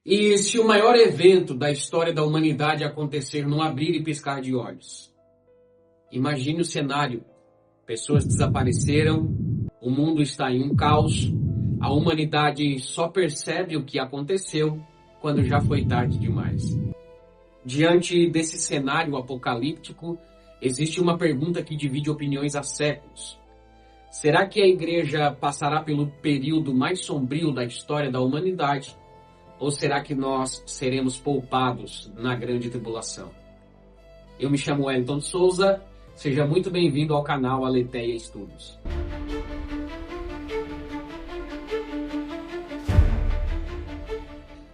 E se o maior evento da história da humanidade acontecer num abrir e piscar de olhos? Imagine o cenário. Pessoas desapareceram, o mundo está em um caos, a humanidade só percebe o que aconteceu quando já foi tarde demais. Diante desse cenário apocalíptico, existe uma pergunta que divide opiniões há séculos. Será que a igreja passará pelo período mais sombrio da história da humanidade? Ou será que nós seremos poupados na grande tribulação? Eu me chamo Wellington de Souza, seja muito bem-vindo ao canal Aletheia Estudos.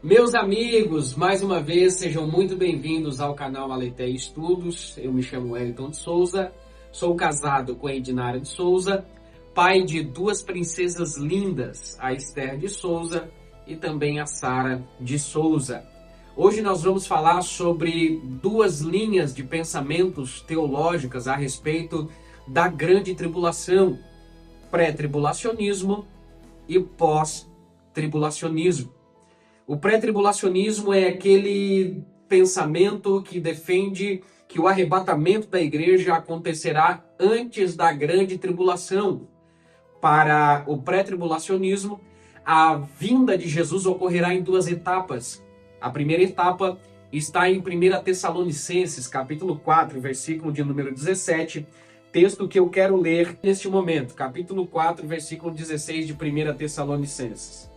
Meus amigos, mais uma vez, sejam muito bem-vindos ao canal Aletheia Estudos. Eu me chamo Wellington de Souza, sou casado com a Edinara de Souza, pai de duas princesas lindas, a Esther de Souza e também a Sara de Souza. Hoje nós vamos falar sobre duas linhas de pensamentos teológicas a respeito da grande tribulação, pré-tribulacionismo e pós-tribulacionismo. O pré-tribulacionismo é aquele pensamento que defende que o arrebatamento da igreja acontecerá antes da grande tribulação. Para o pré-tribulacionismo, a vinda de Jesus ocorrerá em duas etapas. A primeira etapa está em 1 Tessalonicenses, capítulo 4, versículo de número 17, texto que eu quero ler neste momento, capítulo 4, versículo 16 de 1 Tessalonicenses.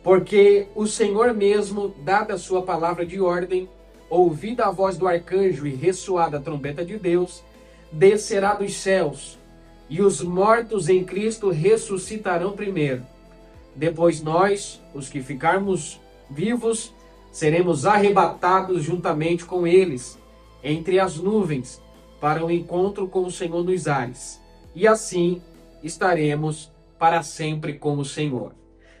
Porque o Senhor mesmo, dada a sua palavra de ordem, ouvida a voz do arcanjo e ressoada a trombeta de Deus, descerá dos céus, e os mortos em Cristo ressuscitarão primeiro. Depois nós, os que ficarmos vivos, seremos arrebatados juntamente com eles, entre as nuvens, para o encontro com o Senhor nos ares. E assim estaremos para sempre com o Senhor.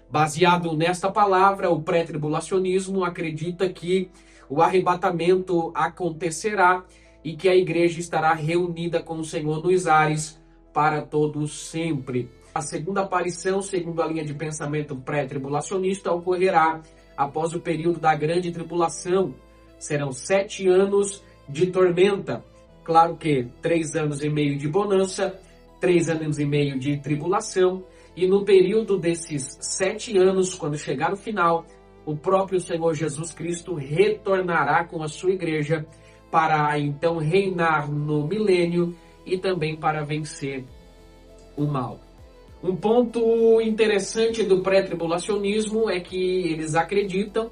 Baseado nesta palavra, o pré-tribulacionismo acredita que o arrebatamento acontecerá e que a igreja estará reunida com o Senhor nos ares para todo sempre. A segunda aparição, segundo a linha de pensamento pré-tribulacionista, ocorrerá após o período da grande tribulação. Serão 7 anos de tormenta. Claro que 3 anos e meio de bonança, 3 anos e meio de tribulação. E no período desses 7 anos, quando chegar o final, o próprio Senhor Jesus Cristo retornará com a sua igreja para então reinar no milênio e também para vencer o mal. Um ponto interessante do pré-tribulacionismo é que eles acreditam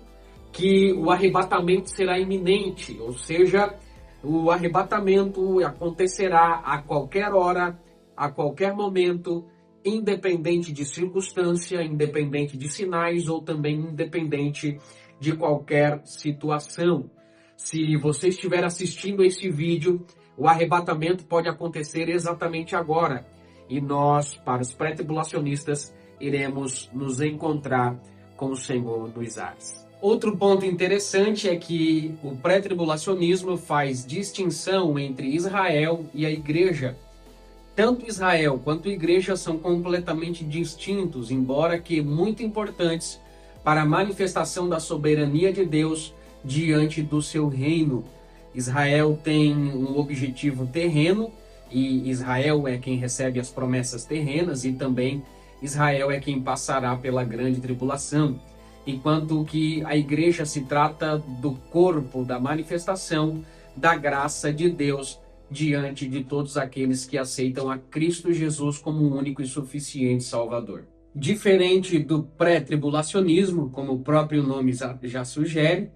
que o arrebatamento será iminente, ou seja, o arrebatamento acontecerá a qualquer hora, a qualquer momento, independente de circunstância, independente de sinais ou também independente de qualquer situação. Se você estiver assistindo esse vídeo, o arrebatamento pode acontecer exatamente agora. E nós, para os pré-tribulacionistas, iremos nos encontrar com o Senhor nos ares. Outro ponto interessante é que o pré-tribulacionismo faz distinção entre Israel e a igreja. Tanto Israel quanto a igreja são completamente distintos, embora que muito importantes para a manifestação da soberania de Deus diante do seu reino. Israel tem um objetivo terreno, e Israel é quem recebe as promessas terrenas, e também Israel é quem passará pela grande tribulação. Enquanto que a igreja se trata do corpo da manifestação da graça de Deus diante de todos aqueles que aceitam a Cristo Jesus como o único e suficiente Salvador. Diferente do pré-tribulacionismo, como o próprio nome já sugere,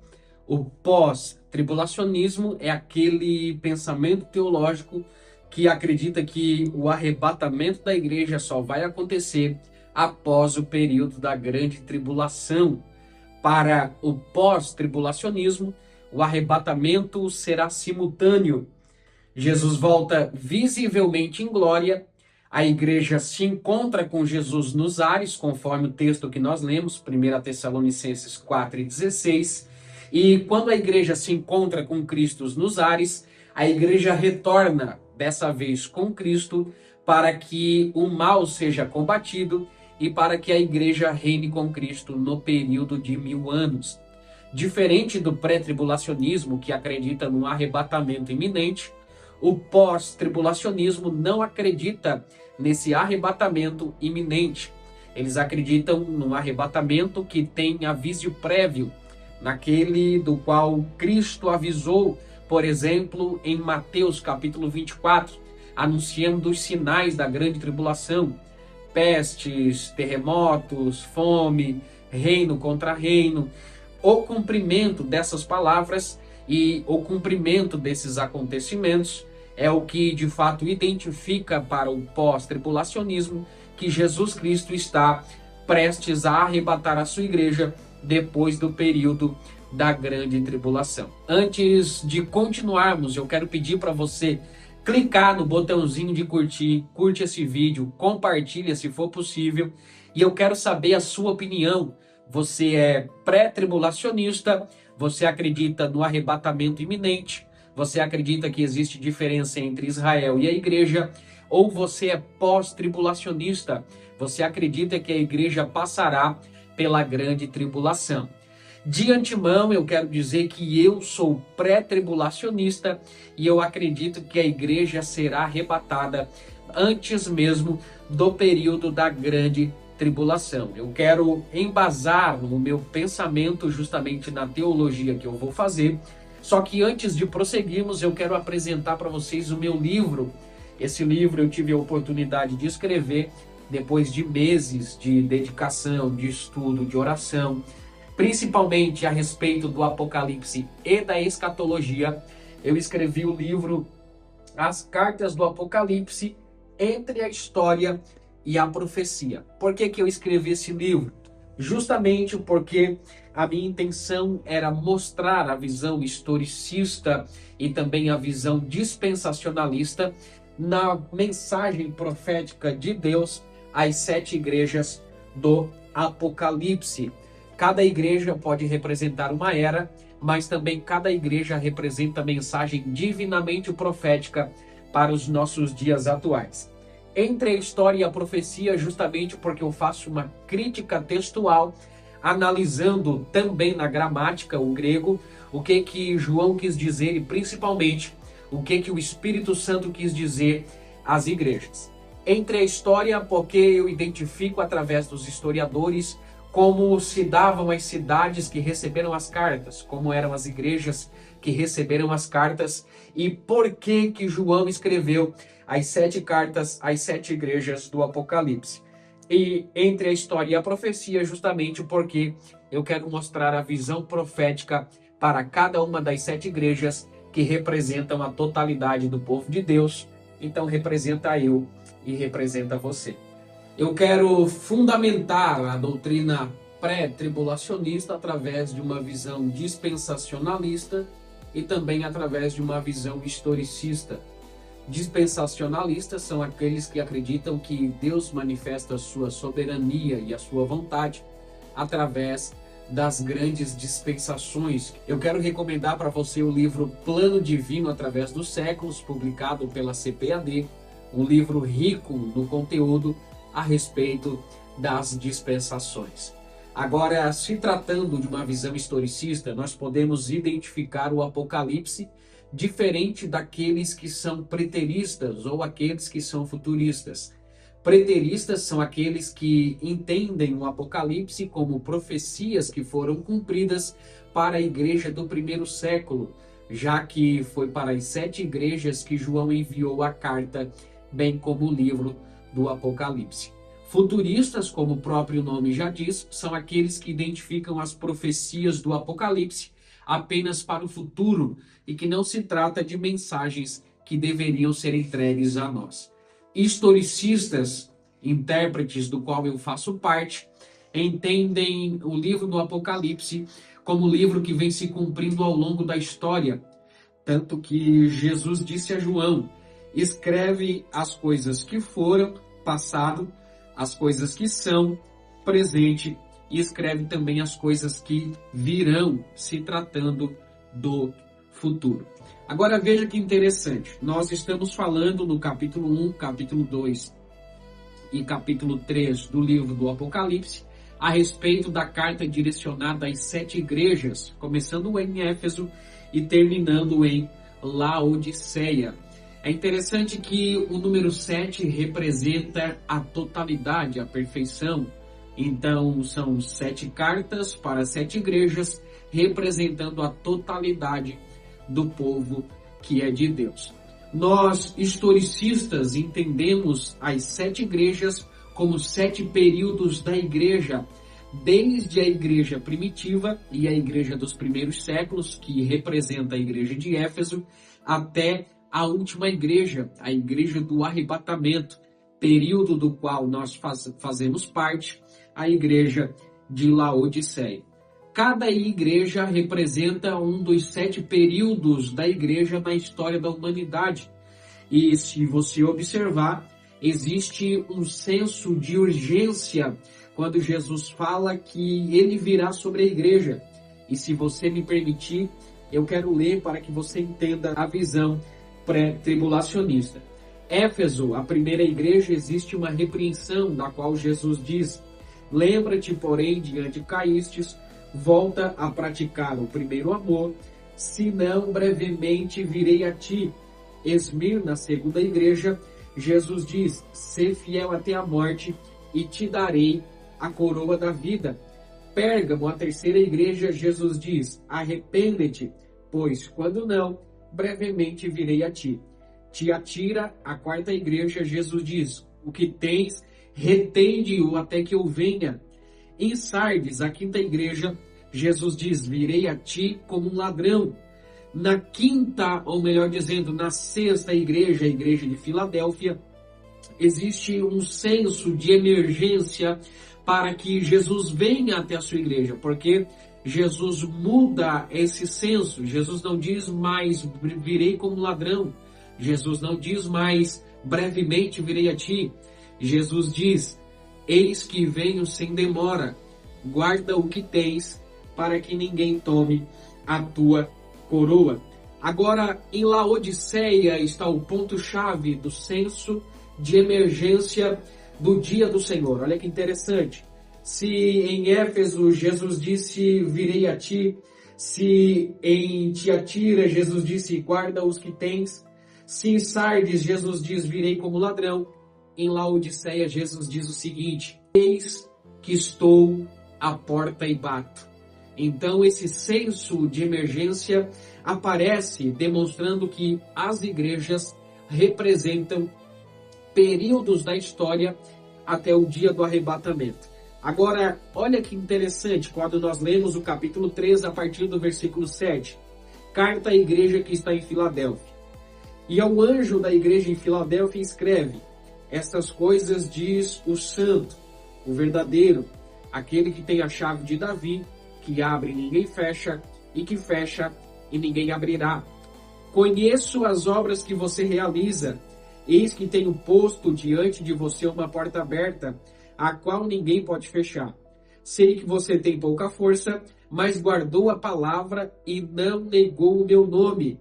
o pós-tribulacionismo é aquele pensamento teológico que acredita que o arrebatamento da igreja só vai acontecer após o período da grande tribulação. Para o pós-tribulacionismo, o arrebatamento será simultâneo. Jesus volta visivelmente em glória, a igreja se encontra com Jesus nos ares, conforme o texto que nós lemos, 1 Tessalonicenses 4:16, e quando a igreja se encontra com Cristo nos ares, a igreja retorna, dessa vez com Cristo, para que o mal seja combatido e para que a igreja reine com Cristo no período de 1000 anos. Diferente do pré-tribulacionismo, que acredita num arrebatamento iminente, o pós-tribulacionismo não acredita nesse arrebatamento iminente. Eles acreditam num arrebatamento que tem aviso prévio, naquele do qual Cristo avisou, por exemplo, em Mateus capítulo 24, anunciando os sinais da grande tribulação: pestes, terremotos, fome, reino contra reino. O cumprimento dessas palavras e o cumprimento desses acontecimentos é o que de fato identifica para o pós-tribulacionismo que Jesus Cristo está prestes a arrebatar a sua igreja depois do período da grande tribulação. Antes de continuarmos, eu quero pedir para você clicar no botãozinho de curtir, curte esse vídeo, compartilha se for possível, e eu quero saber a sua opinião. Você é pré-tribulacionista? Você acredita no arrebatamento iminente? Você acredita que existe diferença entre Israel e a igreja? Ou você é pós-tribulacionista? Você acredita que a igreja passará pela grande tribulação? De antemão, eu quero dizer que eu sou pré-tribulacionista e eu acredito que a igreja será arrebatada antes mesmo do período da grande tribulação. Eu quero embasar o meu pensamento justamente na teologia que eu vou fazer. Só que antes de prosseguirmos, eu quero apresentar para vocês o meu livro. Esse livro eu tive a oportunidade de escrever depois de meses de dedicação, de estudo, de oração, principalmente a respeito do Apocalipse e da escatologia. Eu escrevi o livro As Cartas do Apocalipse, entre a história e a profecia. Por que eu escrevi esse livro? Justamente porque a minha intenção era mostrar a visão historicista e também a visão dispensacionalista na mensagem profética de Deus às 7 igrejas do Apocalipse. Cada igreja pode representar uma era, mas também cada igreja representa a mensagem divinamente profética para os nossos dias atuais. Entre a história e a profecia, justamente porque eu faço uma crítica textual, analisando também na gramática, o grego, o que João quis dizer e principalmente o que o Espírito Santo quis dizer às igrejas. Entre a história, porque eu identifico através dos historiadores como se davam as cidades que receberam as cartas, como eram as igrejas que receberam as cartas e por que João escreveu as 7 cartas às 7 igrejas do Apocalipse. E entre a história e a profecia, justamente porque eu quero mostrar a visão profética para cada uma das 7 igrejas que representam a totalidade do povo de Deus. Então representa eu e representa você. Eu quero fundamentar a doutrina pré-tribulacionista através de uma visão dispensacionalista e também através de uma visão historicista. Dispensacionalistas são aqueles que acreditam que Deus manifesta a sua soberania e a sua vontade através das grandes dispensações. Eu quero recomendar para você o livro Plano Divino através dos Séculos, publicado pela CPAD, um livro rico no conteúdo a respeito das dispensações. Agora, se tratando de uma visão historicista, nós podemos identificar o Apocalipse diferente daqueles que são preteristas ou aqueles que são futuristas. Preteristas são aqueles que entendem o Apocalipse como profecias que foram cumpridas para a igreja do primeiro século, já que foi para as 7 igrejas que João enviou a carta, bem como o livro do Apocalipse. Futuristas, como o próprio nome já diz, são aqueles que identificam as profecias do Apocalipse apenas para o futuro e que não se trata de mensagens que deveriam ser entregues a nós. Historicistas, intérpretes do qual eu faço parte, entendem o livro do Apocalipse como livro que vem se cumprindo ao longo da história, tanto que Jesus disse a João: escreve as coisas que foram, passado, as coisas que são, presente, e escreve também as coisas que virão, se tratando do futuro. Agora veja que interessante, nós estamos falando no capítulo 1, capítulo 2 e capítulo 3 do livro do Apocalipse a respeito da carta direcionada às 7 igrejas, começando em Éfeso e terminando em Laodiceia. É interessante que o número 7 representa a totalidade, a perfeição. Então, são 7 cartas para 7 igrejas, representando a totalidade do povo que é de Deus. Nós, historicistas, entendemos as 7 igrejas como 7 períodos da igreja, desde a igreja primitiva e a igreja dos primeiros séculos, que representa a igreja de Éfeso, até a última igreja, a igreja do arrebatamento, período do qual nós fazemos parte, a igreja de Laodiceia. Cada igreja representa um dos 7 períodos da igreja na história da humanidade. E se você observar, existe um senso de urgência quando Jesus fala que ele virá sobre a igreja. E se você me permitir, eu quero ler para que você entenda a visão pré-tribulacionista. Éfeso, a primeira igreja, existe uma repreensão da qual Jesus diz: lembra-te, porém, de onde caístes, volta a praticar o primeiro amor, senão brevemente virei a ti. Esmirna, segunda igreja, Jesus diz: sê fiel até a morte e te darei a coroa da vida. Pérgamo, a terceira igreja, Jesus diz: arrepende-te, pois quando não, brevemente virei a ti. Tiatira, a quarta igreja, Jesus diz: o que tens, retende-o até que eu venha. Em Sardes, a quinta igreja, Jesus diz: virei a ti como um ladrão. Na quinta, ou melhor dizendo, na sexta igreja, a igreja de Filadélfia, existe um senso de emergência para que Jesus venha até a sua igreja, porque Jesus muda esse senso. Jesus não diz mais virei como ladrão. Jesus não diz mais brevemente virei a ti. Jesus diz: eis que venho sem demora, guarda o que tens, para que ninguém tome a tua coroa. Agora, em Laodiceia está o ponto-chave do senso de emergência do dia do Senhor. Olha que interessante. Se em Éfeso Jesus disse virei a ti, se em Tiatira Jesus disse guarda os que tens, se em Sardes Jesus diz virei como ladrão, em Laodiceia Jesus diz o seguinte: eis que estou à porta e bato. Então esse senso de emergência aparece demonstrando que as igrejas representam períodos da história até o dia do arrebatamento. Agora, olha que interessante, quando nós lemos o capítulo 3, a partir do versículo 7, carta à igreja que está em Filadélfia. E ao anjo da igreja em Filadélfia escreve: estas coisas diz o santo, o verdadeiro, aquele que tem a chave de Davi, que abre e ninguém fecha, e que fecha e ninguém abrirá. Conheço as obras que você realiza, eis que tenho posto diante de você uma porta aberta, a qual ninguém pode fechar. Sei que você tem pouca força, mas guardou a palavra e não negou o meu nome.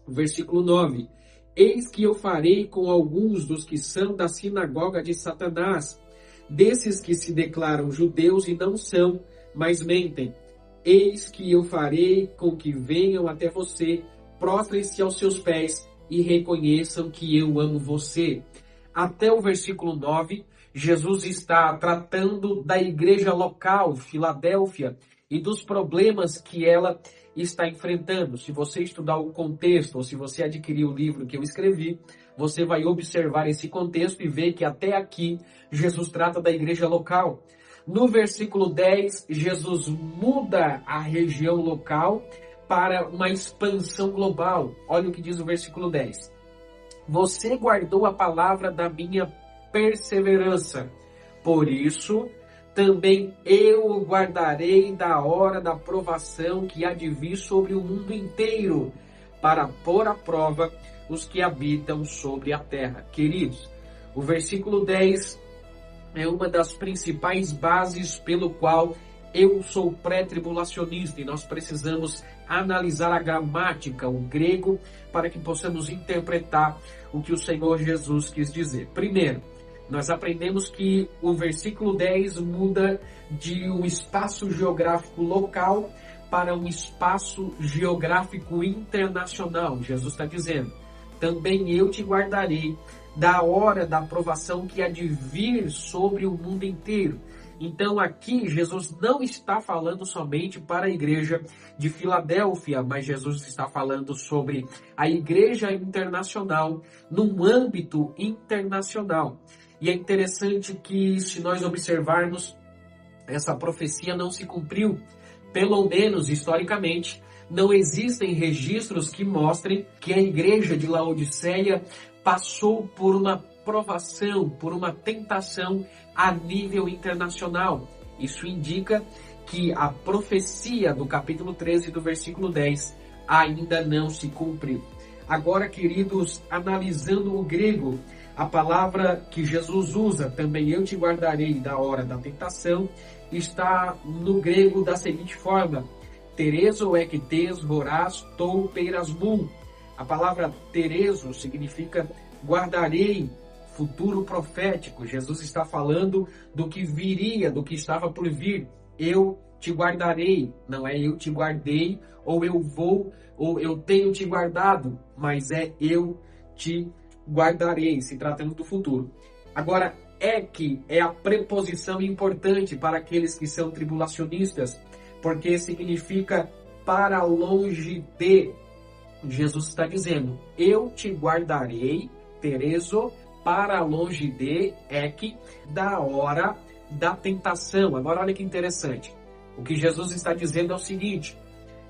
Versículo 9. Eis que eu farei com alguns dos que são da sinagoga de Satanás, desses que se declaram judeus e não são, mas mentem. Eis que eu farei com que venham até você, prostrem-se aos seus pés e reconheçam que eu amo você. Até o versículo 9, Jesus está tratando da igreja local, Filadélfia, e dos problemas que ela está enfrentando. Se você estudar o contexto, ou se você adquirir o livro que eu escrevi, você vai observar esse contexto e ver que até aqui Jesus trata da igreja local. No versículo 10, Jesus muda a região local para uma expansão global. Olha o que diz o versículo 10. Você guardou a palavra da minha perseverança, por isso também eu o guardarei da hora da provação que há de vir sobre o mundo inteiro, para pôr à prova os que habitam sobre a terra. Queridos, o versículo 10 é uma das principais bases pelo qual eu sou pré-tribulacionista, e nós precisamos analisar a gramática, o grego, para que possamos interpretar o que o Senhor Jesus quis dizer. Primeiro, nós aprendemos que o versículo 10 muda de um espaço geográfico local para um espaço geográfico internacional. Jesus está dizendo: também eu te guardarei da hora da provação que há de vir sobre o mundo inteiro. Então aqui Jesus não está falando somente para a igreja de Filadélfia, mas Jesus está falando sobre a igreja internacional num âmbito internacional. E é interessante que, se nós observarmos, essa profecia não se cumpriu. Pelo menos historicamente, não existem registros que mostrem que a igreja de Laodiceia passou por uma provação, por uma tentação a nível internacional. Isso indica que a profecia do capítulo 13 do versículo 10 ainda não se cumpriu. Agora, queridos, analisando o grego, a palavra que Jesus usa, também eu te guardarei da hora da tentação, está no grego da seguinte forma: terezo ektes voraz tou peirasmum. A palavra terezo significa guardarei, futuro profético. Jesus está falando do que viria, do que estava por vir. Eu te guardarei, não é eu te guardei, ou eu vou, ou eu tenho te guardado, mas é eu te guardarei, se tratando do futuro. Agora, que é a preposição importante para aqueles que são tribulacionistas, porque significa para longe de. Jesus está dizendo: eu te guardarei, terezo, para longe de, da hora da tentação. Agora olha que interessante. O que Jesus está dizendo é o seguinte: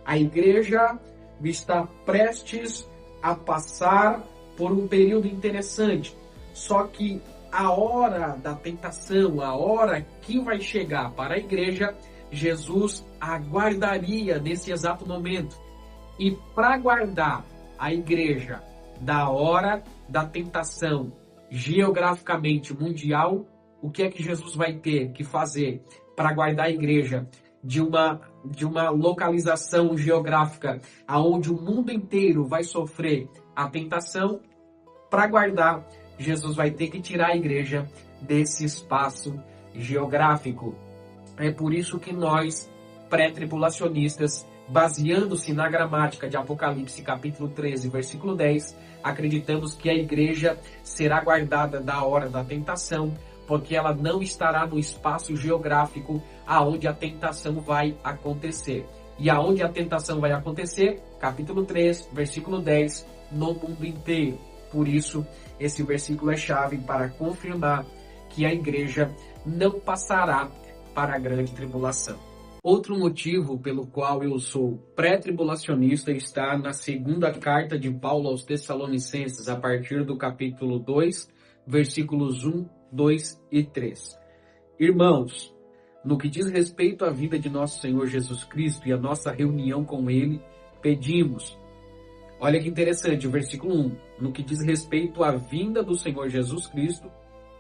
a igreja está prestes a passar por um período interessante, só que a hora da tentação, a hora que vai chegar para a igreja, Jesus aguardaria nesse exato momento. E para guardar a igreja da hora da tentação geograficamente mundial, o que é que Jesus vai ter que fazer para guardar a igreja de uma localização geográfica aonde o mundo inteiro vai sofrer a tentação? Para guardar, Jesus vai ter que tirar a igreja desse espaço geográfico. É por isso que nós, pré-tribulacionistas, baseando-se na gramática de Apocalipse capítulo 13, versículo 10, acreditamos que a igreja será guardada da hora da tentação, porque ela não estará no espaço geográfico aonde a tentação vai acontecer. E aonde a tentação vai acontecer? Capítulo 3, versículo 10, no mundo inteiro. Por isso, esse versículo é chave para confirmar que a igreja não passará para a grande tribulação. Outro motivo pelo qual eu sou pré-tribulacionista está na segunda carta de Paulo aos Tessalonicenses, a partir do capítulo 2, versículos 1, 2 e 3. Irmãos, no que diz respeito à vida de nosso Senhor Jesus Cristo e a nossa reunião com Ele, pedimos. Olha que interessante, o versículo 1. No que diz respeito à vinda do Senhor Jesus Cristo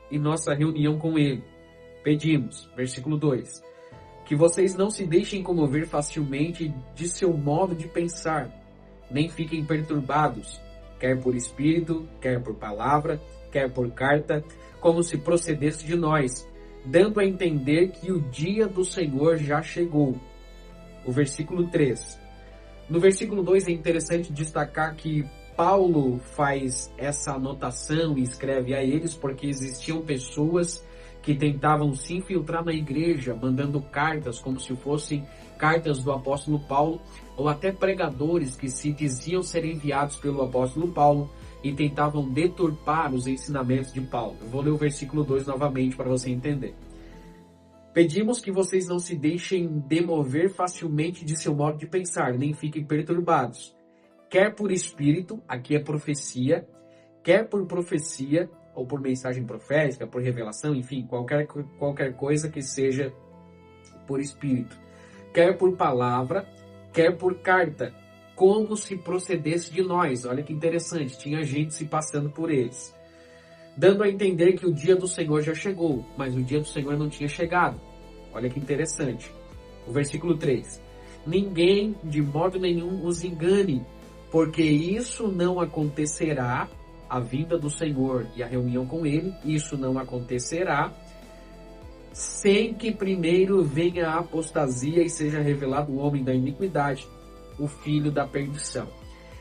e nossa reunião com Ele, pedimos. Versículo 2. Que vocês não se deixem comover facilmente de seu modo de pensar, nem fiquem perturbados, quer por espírito, quer por palavra, quer por carta, como se procedesse de nós, dando a entender que o dia do Senhor já chegou. O versículo 3. No versículo 2 é interessante destacar que Paulo faz essa anotação e escreve a eles porque existiam pessoas que tentavam se infiltrar na igreja, mandando cartas como se fossem cartas do apóstolo Paulo, ou até pregadores que se diziam ser enviados pelo apóstolo Paulo e tentavam deturpar os ensinamentos de Paulo. Eu vou ler o versículo 2 novamente para você entender. Pedimos que vocês não se deixem demover facilmente de seu modo de pensar, nem fiquem perturbados. Quer por espírito, aqui é profecia, quer por profecia, ou por mensagem profética, por revelação, enfim, qualquer coisa que seja por espírito. Quer por palavra, quer por carta, como se procedesse de nós. Olha que interessante, tinha gente se passando por eles. Dando a entender que o dia do Senhor já chegou, mas o dia do Senhor não tinha chegado. Olha que interessante. O versículo 3. Ninguém, de modo nenhum, os engane, porque isso não acontecerá a vinda do Senhor e a reunião com Ele, isso não acontecerá sem que primeiro venha a apostasia e seja revelado o homem da iniquidade, o filho da perdição.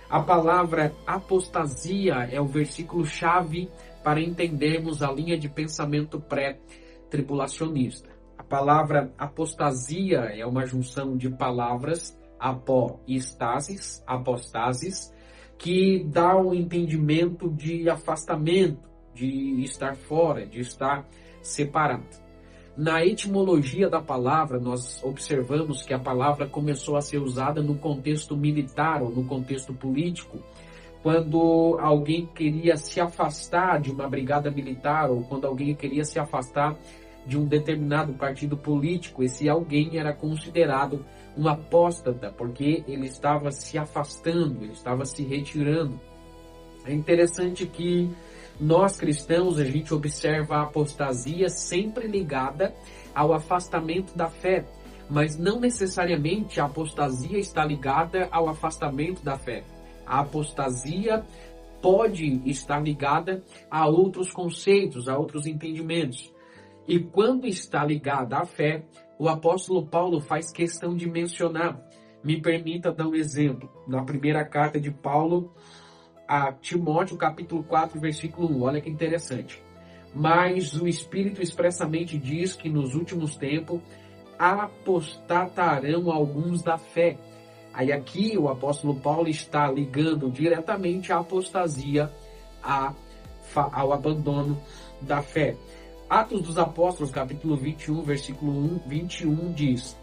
A palavra apostasia é o versículo-chave para entendermos a linha de pensamento pré-tribulacionista. A palavra apostasia é uma junção de palavras apó e apostasis, que dá um entendimento de afastamento, de estar fora, de estar separado. Na etimologia da palavra, nós observamos que a palavra começou a ser usada no contexto militar ou no contexto político, quando alguém queria se afastar de uma brigada militar ou quando alguém queria se afastar de um determinado partido político. Esse alguém era considerado um apóstata, porque ele estava se afastando, ele estava se retirando. É interessante que nós cristãos, a gente observa a apostasia sempre ligada ao afastamento da fé, mas não necessariamente a apostasia está ligada ao afastamento da fé. A apostasia pode estar ligada a outros conceitos, a outros entendimentos. E quando está ligada à fé, o apóstolo Paulo faz questão de mencionar. Me permita dar um exemplo. Na primeira carta de Paulo a Timóteo, capítulo 4, versículo 1. Olha que interessante. Mas o Espírito expressamente diz que nos últimos tempos apostatarão alguns da fé. Aí aqui o apóstolo Paulo está ligando diretamente a apostasia ao abandono da fé. Atos dos Apóstolos, capítulo 21, versículo 21 diz: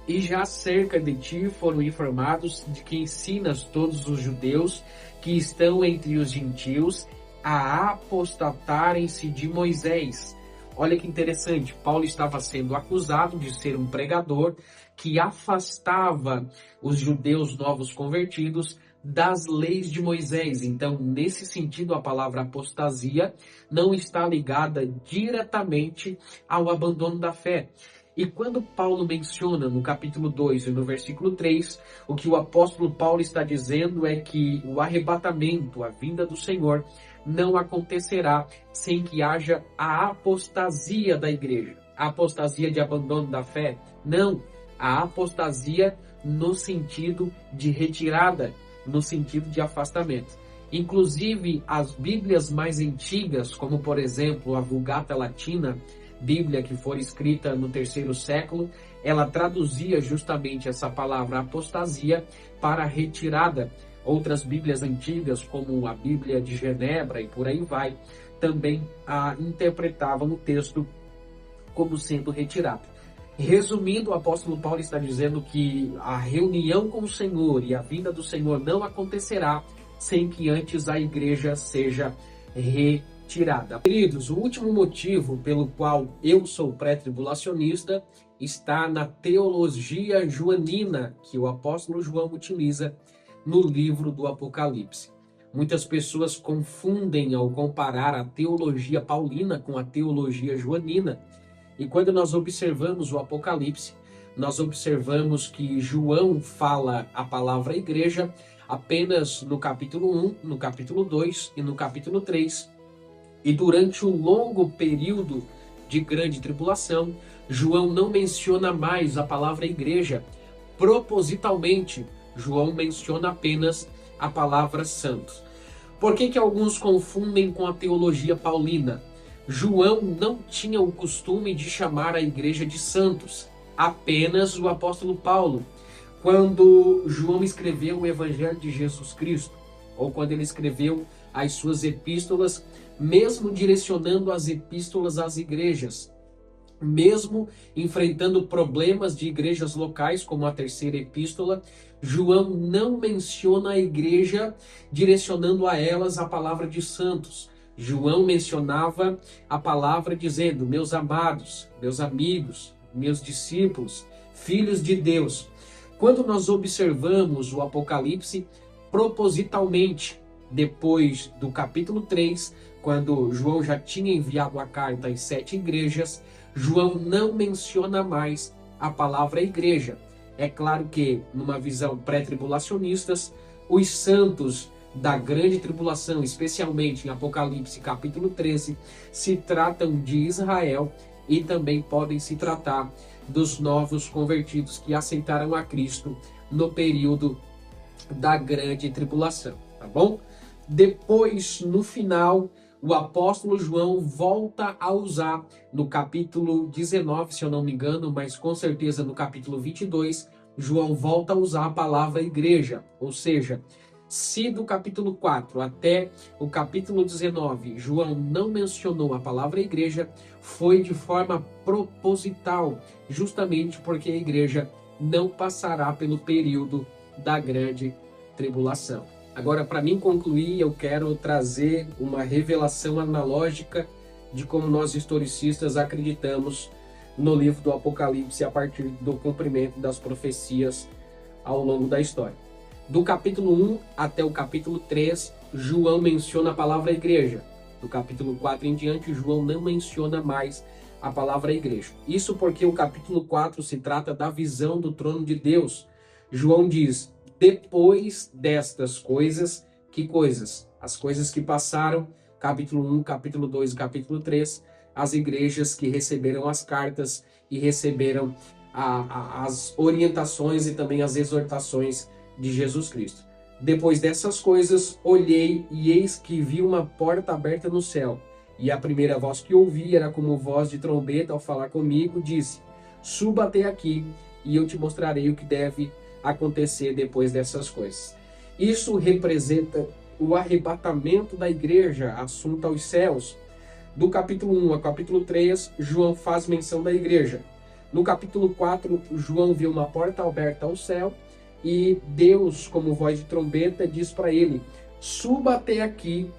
E já cerca de ti foram informados de que ensinas todos os judeus que estão entre os gentios a apostatarem-se de Moisés. Olha que interessante, Paulo estava sendo acusado de ser um pregador que afastava os judeus novos convertidos das leis de Moisés. Então, nesse sentido, a palavra apostasia não está ligada diretamente ao abandono da fé. E quando Paulo menciona no capítulo 2 e no versículo 3, o que o apóstolo Paulo está dizendo é que o arrebatamento, a vinda do Senhor, não acontecerá sem que haja a apostasia da igreja. A apostasia de abandono da fé? Não. A apostasia no sentido de retirada, no sentido de afastamento. Inclusive, as Bíblias mais antigas, como por exemplo a Vulgata Latina, Bíblia que foi escrita no 3º século, ela traduzia justamente essa palavra apostasia para retirada. Outras Bíblias antigas, como a Bíblia de Genebra e por aí vai, também interpretavam o texto como sendo retirada. Resumindo, o apóstolo Paulo está dizendo que a reunião com o Senhor e a vinda do Senhor não acontecerá sem que antes a igreja seja retirada. Queridos, o último motivo pelo qual eu sou pré-tribulacionista está na teologia joanina que o apóstolo João utiliza no livro do Apocalipse. Muitas pessoas confundem ao comparar a teologia paulina com a teologia joanina. E quando nós observamos o Apocalipse, nós observamos que João fala a palavra igreja apenas no capítulo 1, no capítulo 2 e no capítulo 3. E durante o longo período de grande tribulação, João não menciona mais a palavra igreja. Propositalmente, João menciona apenas a palavra santos. Por que alguns confundem com a teologia paulina? João não tinha o costume de chamar a igreja de santos, apenas o apóstolo Paulo. Quando João escreveu o Evangelho de Jesus Cristo, ou quando ele escreveu as suas epístolas, mesmo direcionando as epístolas às igrejas, mesmo enfrentando problemas de igrejas locais, como a 3ª epístola, João não menciona a igreja direcionando a elas a palavra de santos. João mencionava a palavra dizendo: meus amados, meus amigos, meus discípulos, filhos de Deus. Quando nós observamos o Apocalipse, propositalmente, depois do capítulo 3, quando João já tinha enviado a carta às 7 igrejas, João não menciona mais a palavra igreja. É claro que, numa visão pré-tribulacionistas, os santos da grande tribulação, especialmente em Apocalipse capítulo 13, se tratam de Israel e também podem se tratar dos novos convertidos que aceitaram a Cristo no período da grande tribulação, tá bom? Depois, no final, o apóstolo João volta a usar, no capítulo 19, se eu não me engano, mas com certeza no capítulo 22, João volta a usar a palavra igreja, ou seja, se do capítulo 4 até o capítulo 19, João não mencionou a palavra igreja, foi de forma proposital, justamente porque a igreja não passará pelo período da grande tribulação. Agora, para mim concluir, eu quero trazer uma revelação analógica de como nós historicistas acreditamos no livro do Apocalipse a partir do cumprimento das profecias ao longo da história. Do capítulo 1 até o capítulo 3, João menciona a palavra igreja. Do capítulo 4 em diante, João não menciona mais a palavra igreja. Isso porque o capítulo 4 se trata da visão do trono de Deus. João diz: depois destas coisas, que coisas? As coisas que passaram, capítulo 1, capítulo 2 e capítulo 3, as igrejas que receberam as cartas e receberam as orientações e também as exortações de Jesus Cristo. Depois dessas coisas, olhei e eis que vi uma porta aberta no céu. E a primeira voz que ouvi era como voz de trombeta ao falar comigo, disse: suba até aqui e eu te mostrarei o que deve acontecer depois dessas coisas. Isso representa o arrebatamento da igreja, assunto aos céus. Do capítulo 1 ao capítulo 3, João faz menção da igreja. No capítulo 4, João viu uma porta aberta ao céu e Deus, como voz de trombeta, diz para ele: suba até aqui.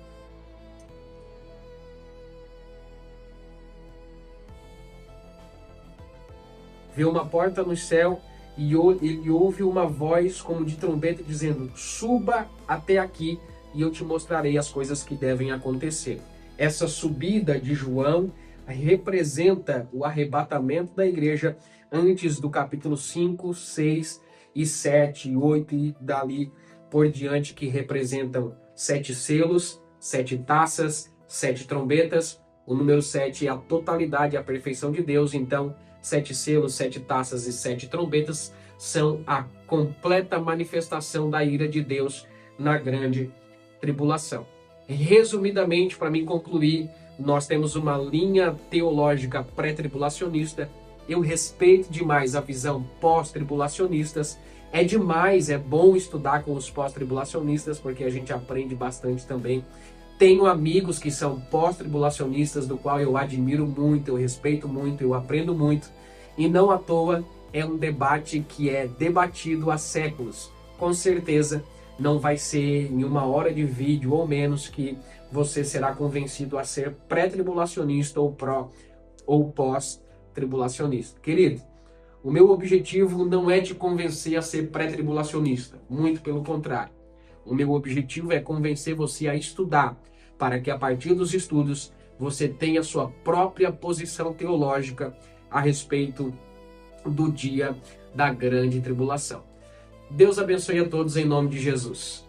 Viu uma porta no céu e ele ouve uma voz como de trombeta dizendo: suba até aqui e eu te mostrarei as coisas que devem acontecer. Essa subida de João representa o arrebatamento da igreja antes do capítulo 5, 6 e 7 e 8 e dali por diante, que representam 7 selos, 7 taças, 7 trombetas. O número 7 é a totalidade, a perfeição de Deus. Então, 7 selos, 7 taças e 7 trombetas são a completa manifestação da ira de Deus na grande tribulação. Resumidamente, para mim concluir, nós temos uma linha teológica pré-tribulacionista. Eu respeito demais a visão pós-tribulacionistas. É bom estudar com os pós-tribulacionistas, porque a gente aprende bastante também. Tenho amigos que são pós-tribulacionistas, do qual eu admiro muito, eu respeito muito, eu aprendo muito. E não à toa é um debate que é debatido há séculos. Com certeza não vai ser em uma hora de vídeo ou menos que você será convencido a ser pré-tribulacionista ou pró ou pós-tribulacionista. Querido, o meu objetivo não é te convencer a ser pré-tribulacionista, muito pelo contrário. O meu objetivo é convencer você a estudar, para que a partir dos estudos você tenha sua própria posição teológica a respeito do dia da grande tribulação. Deus abençoe a todos em nome de Jesus.